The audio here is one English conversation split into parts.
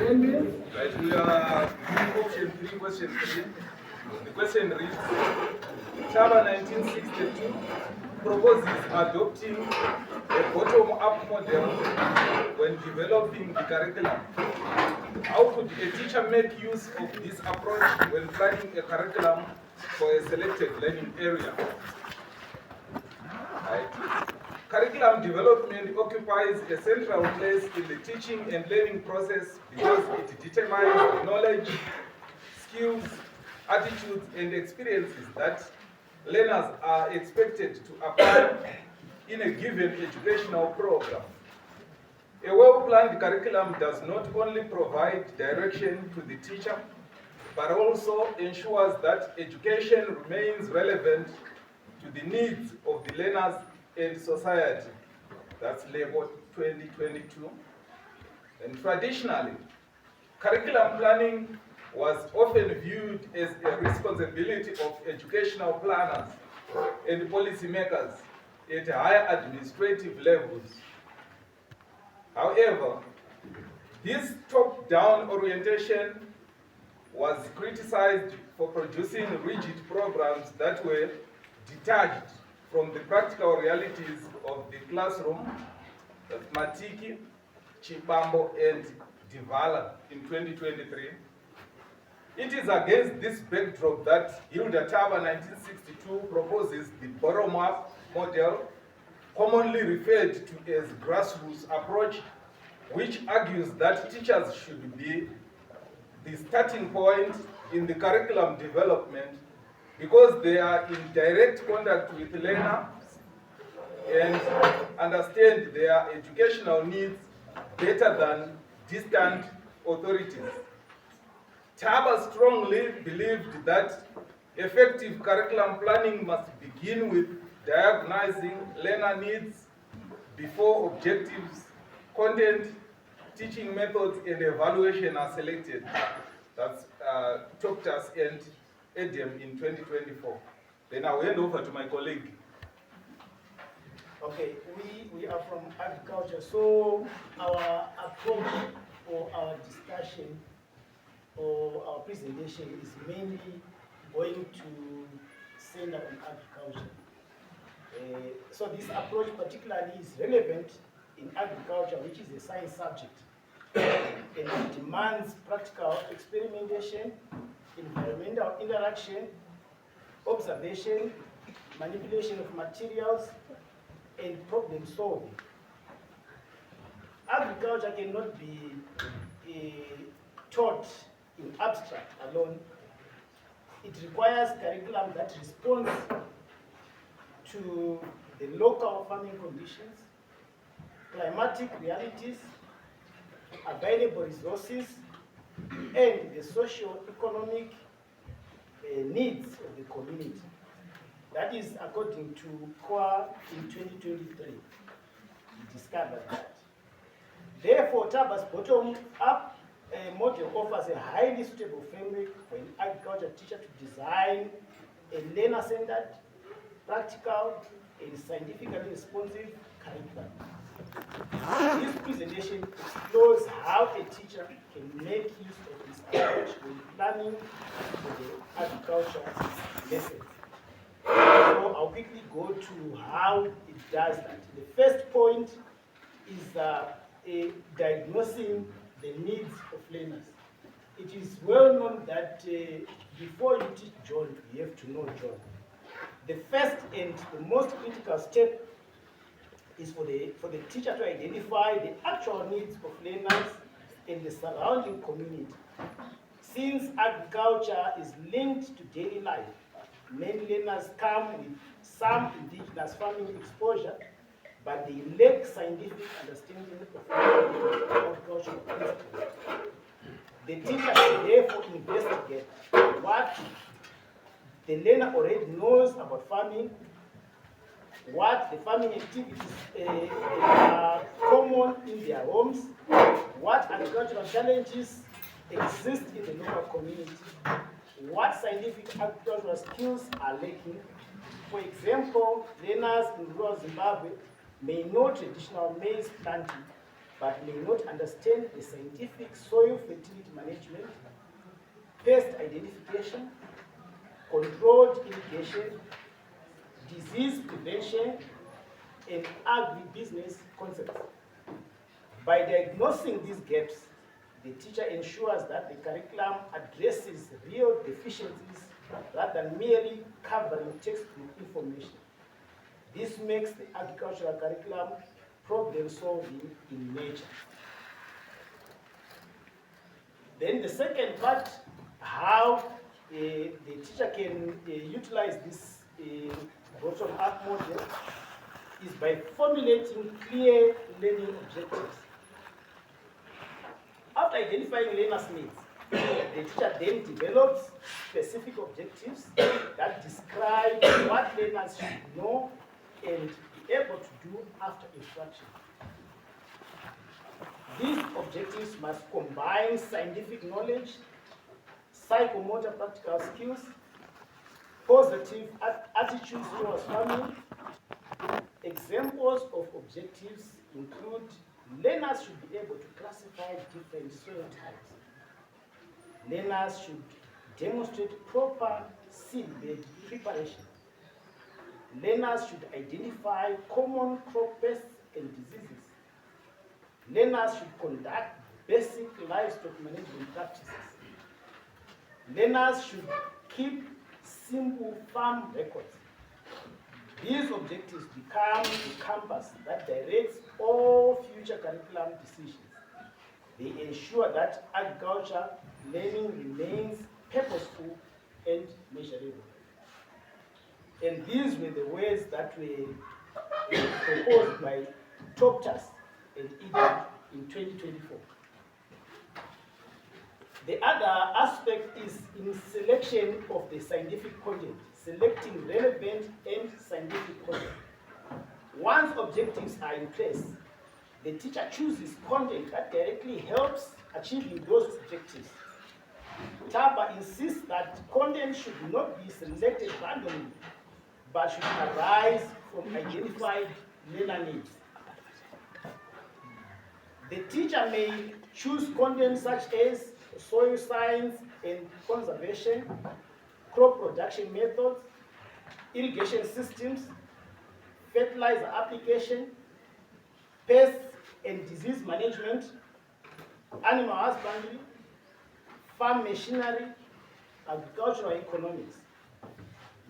Right, we are doing option 3, question 3. The question reads, Taba 1962 proposes adopting a bottom-up model when developing the curriculum. How could a teacher make use of this approach when planning a curriculum for a selected learning area? Right. Curriculum development occupies a central place in the teaching and learning process because it determines knowledge, skills, attitudes, and experiences that learners are expected to apply in a given educational program. A well-planned curriculum does not only provide direction to the teacher, but also ensures that education remains relevant to the needs of the learners and society. That's labeled 2022. And traditionally, curriculum planning was often viewed as a responsibility of educational planners and policymakers at higher administrative levels. However, this top-down orientation was criticized for producing rigid programs that were detached from the practical realities of the classroom, Matiki, Chibambo, and Divala in 2023. It is against this backdrop that Hilda Taba 1962 proposes the bottom-up model, commonly referred to as grassroots approach, which argues that teachers should be the starting point in the curriculum development because they are in direct contact with learners and understand their educational needs better than distant authorities. Taba strongly believed that effective curriculum planning must begin with diagnosing learner needs before objectives, content, teaching methods, and evaluation are selected. That's Toptas and EDM in 2024. Then I'll hand over to my colleague. Okay, we are from agriculture, so our approach or our discussion or our presentation is mainly going to center on agriculture. So this approach particularly is relevant in agriculture, which is a science subject. And it demands practical experimentation, environmental interaction, observation, manipulation of materials, and problem solving. Agriculture cannot be taught in abstract alone. It requires curriculum that responds to the local farming conditions, climatic realities, available resources, and the socio-economic needs of the community. That is according to COA in 2023. We discovered that. Therefore, Taba's bottom-up model offers a highly suitable framework for an agriculture teacher to design a learner-centered, practical, and scientifically responsive curriculum. This presentation explores how a teacher can make use of this approach when planning for the agriculture lessons. So I'll quickly go to how it does that. The first point is diagnosing the needs of learners. It is well known that before you teach John, you have to know John. The first and the most critical step is for the teacher to identify the actual needs of learners in the surrounding community. Since agriculture is linked to daily life, many learners come with some indigenous farming exposure, but they lack scientific understanding of agricultural principles. The teacher should therefore investigate what the learner already knows about farming, what the farming activities are common in their homes, what agricultural challenges exist in the local community, what scientific agricultural skills are lacking. For example, learners in rural Zimbabwe may know traditional maize planting, but may not understand the scientific soil fertility management, pest identification, controlled irrigation, disease prevention, and agribusiness concepts. By diagnosing these gaps, the teacher ensures that the curriculum addresses real deficiencies rather than merely covering textbook information. This makes the agricultural curriculum problem-solving in nature. Then the second part, how the teacher can utilize this bottom-up model is by formulating clear learning objectives. After identifying learners' needs, the teacher then develops specific objectives that describe what learners should know and be able to do after instruction. These objectives must combine scientific knowledge, psychomotor practical skills, positive attitudes towards farming. Examples of objectives include learners should be able to classify different soil types. Learners should demonstrate proper seedbed preparation. Learners should identify common crop pests and diseases. Learners should conduct basic livestock management practices. Learners should keep simple farm records. These objectives become the compass that directs all future curriculum decisions. They ensure that agriculture learning remains purposeful and measurable. And these were the words that were proposed by Toptas and Eden in 2024. The other aspect is in selection of the scientific content, selecting relevant and scientific content. Once objectives are in place, the teacher chooses content that directly helps achieving those objectives. Taba insists that content should not be selected randomly, but should arise from identified learner needs. The teacher may choose content such as soil science and conservation, crop production methods, irrigation systems, fertilizer application, pest and disease management, animal husbandry, farm machinery, agricultural economics.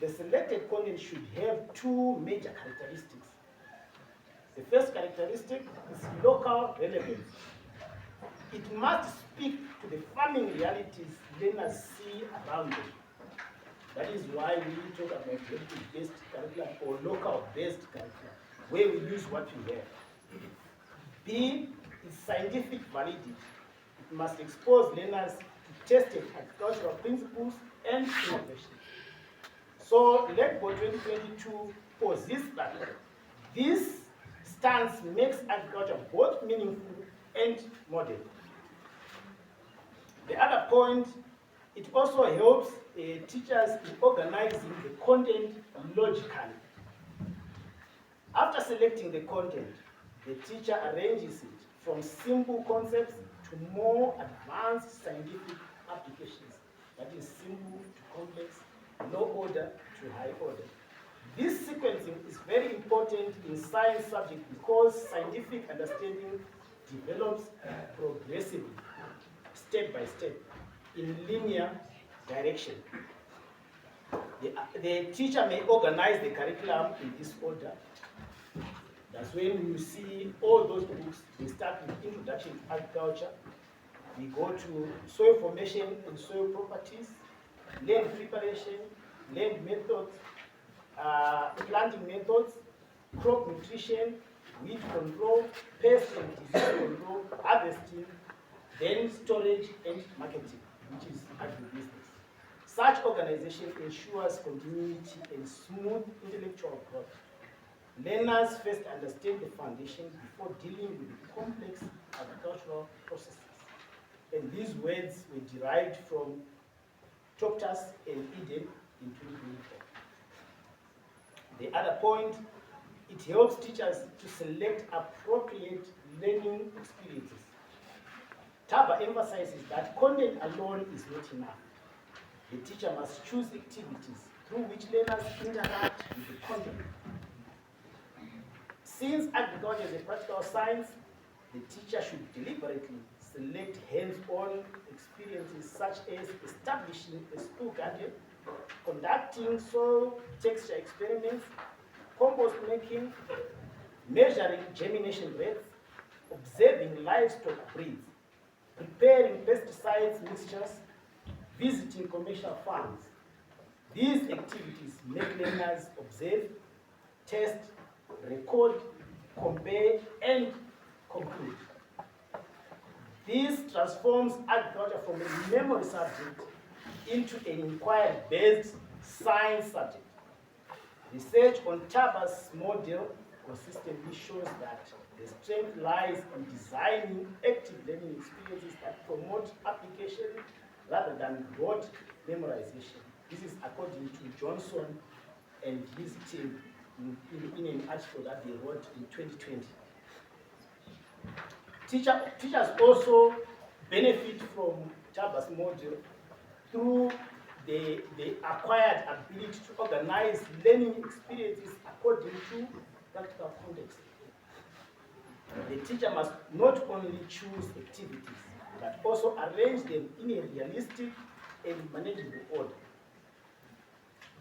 The selected content should have two major characteristics. The first characteristic is local relevance. It must speak to the farming realities learners see around them. That is why we talk about objective-based curriculum or local-based curriculum, where we use what we have. B is scientific validity. It must expose learners to tested agricultural principles and innovation. So, Legboard 2022 posits that this stance makes agriculture both meaningful and modern. The other point, it also helps teachers in organizing the content logically. After selecting the content, the teacher arranges it from simple concepts to more advanced scientific applications. That is simple to complex, low order to high order. This sequencing is very important in science subjects because scientific understanding develops progressively, step by step, in linear direction. The teacher may organize the curriculum in this order. That's when you see all those books. They start with Introduction to Agriculture. We go to soil formation and soil properties, land preparation, land methods, planting methods, crop nutrition, weed control, pest and disease control, harvesting, then storage and marketing, which is agribusiness. Such organization ensures continuity and smooth intellectual growth. Learners first understand the foundation before dealing with complex agricultural processes. And these words were derived from Toptas and Eden in 2024. The other point, it helps teachers to select appropriate learning experiences. Taba emphasizes that content alone is not enough. The teacher must choose activities through which learners interact with the content. Since agriculture is a practical science, the teacher should deliberately select hands-on experiences such as establishing a school garden, conducting soil texture experiments, compost making, measuring germination rates, observing livestock breeds, preparing pesticides mixtures, visiting commercial farms. These activities make learners observe, test, record, compare, and conclude. This transforms agriculture from a memory subject into an inquiry-based science subject. Research on Taba's model consistently shows that the strength lies in designing active learning experiences that promote application rather than rote memorization. This is according to Johnson and his team in an article that they wrote in 2020. Teachers also benefit from Taba's model through the acquired ability to organize learning experiences according to practical context. The teacher must not only choose activities, but also arrange them in a realistic and manageable order.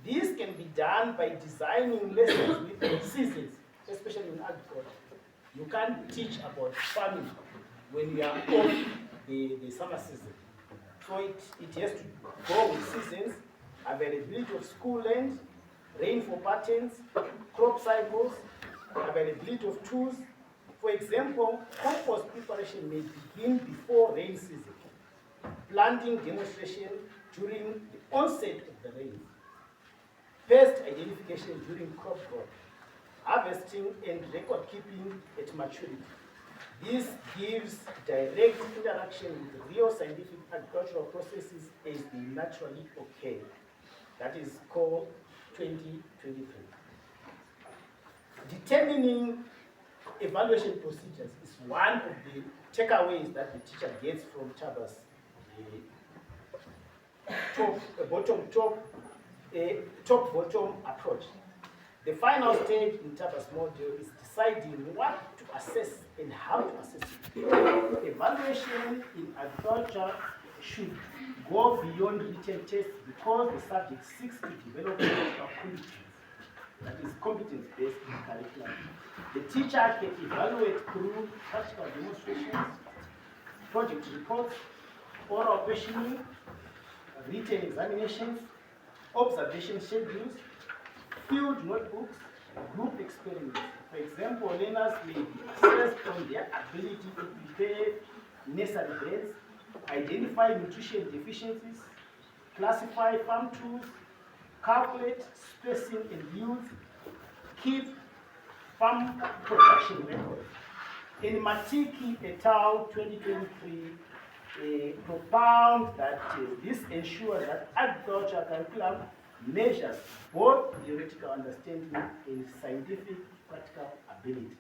This can be done by designing lessons with seasons, especially in agriculture. You can't teach about farming when you are off the summer season. So it has to go with seasons, availability of school land, rainfall patterns, crop cycles, availability of tools. For example, compost preparation may begin before rain season, planting demonstration during the onset of the rain, pest identification during crop growth, harvesting and record keeping at maturity. This gives direct interaction with real scientific agricultural processes as they naturally occur. That is called 2023. Determining evaluation procedures is one of the takeaways that the teacher gets from Taba's top-bottom approach. The final stage in Taba's model is deciding what to assess and how to assess it. Evaluation in agriculture should go beyond written tests because the subject seeks to develop practical competence, that is competence-based curriculum. The teacher can evaluate through practical demonstrations, project reports, oral questioning, written examinations, observation schedules, field notebooks, group experiments. For example, learners may be assessed on their ability to prepare nursery beds, identify nutrition deficiencies, classify farm tools, calculate spacing and yields, keep farm production records. In Matiki et al. 2023, propound that this ensures that agriculture curriculum measures both theoretical understanding and scientific practical ability.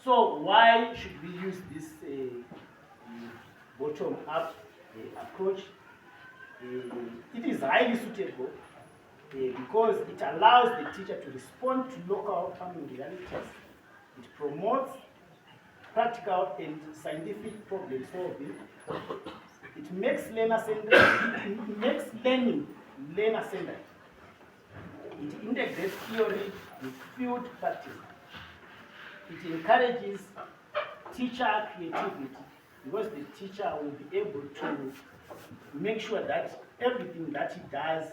So why should we use this bottom-up approach? It is highly suitable because it allows the teacher to respond to local farming realities. It promotes practical and scientific problem solving. It makes learning learner-centered. It integrates theory with field practice. It encourages teacher creativity because the teacher will be able to make sure that everything that he does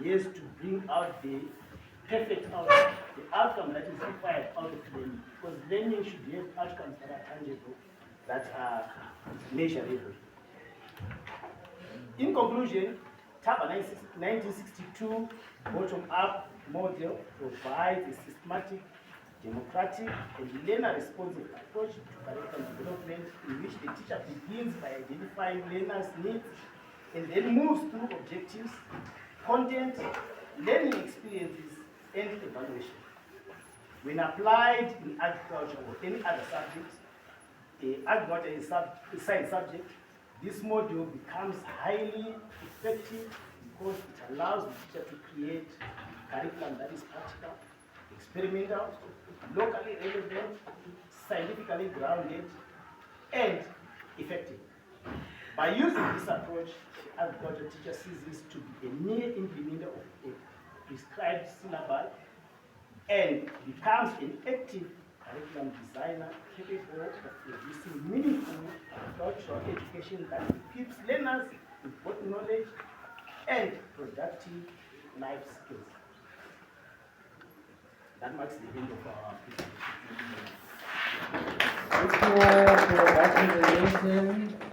is to bring out the perfect outcome, the outcome that is required out of learning. Because learning should have outcomes that are tangible, that are measurable. In conclusion, Taba 1962 bottom-up model provides a systematic, democratic, and learner-responsive approach to curriculum development in which the teacher begins by identifying learners' needs and then moves through objectives, content, learning experiences, and evaluation. When applied in agriculture or any other subject, agriculture is a science subject, this module becomes highly effective because it allows the teacher to create curriculum that is practical, experimental, locally relevant, scientifically grounded, and effective. By using this approach, the agriculture teacher sees this to be a mere implementer of a prescribed syllabi and becomes an active curriculum designer capable of producing meaningful agricultural education that equips learners with both knowledge and productive life skills. That marks the end of our presentation. Thank you for that presentation.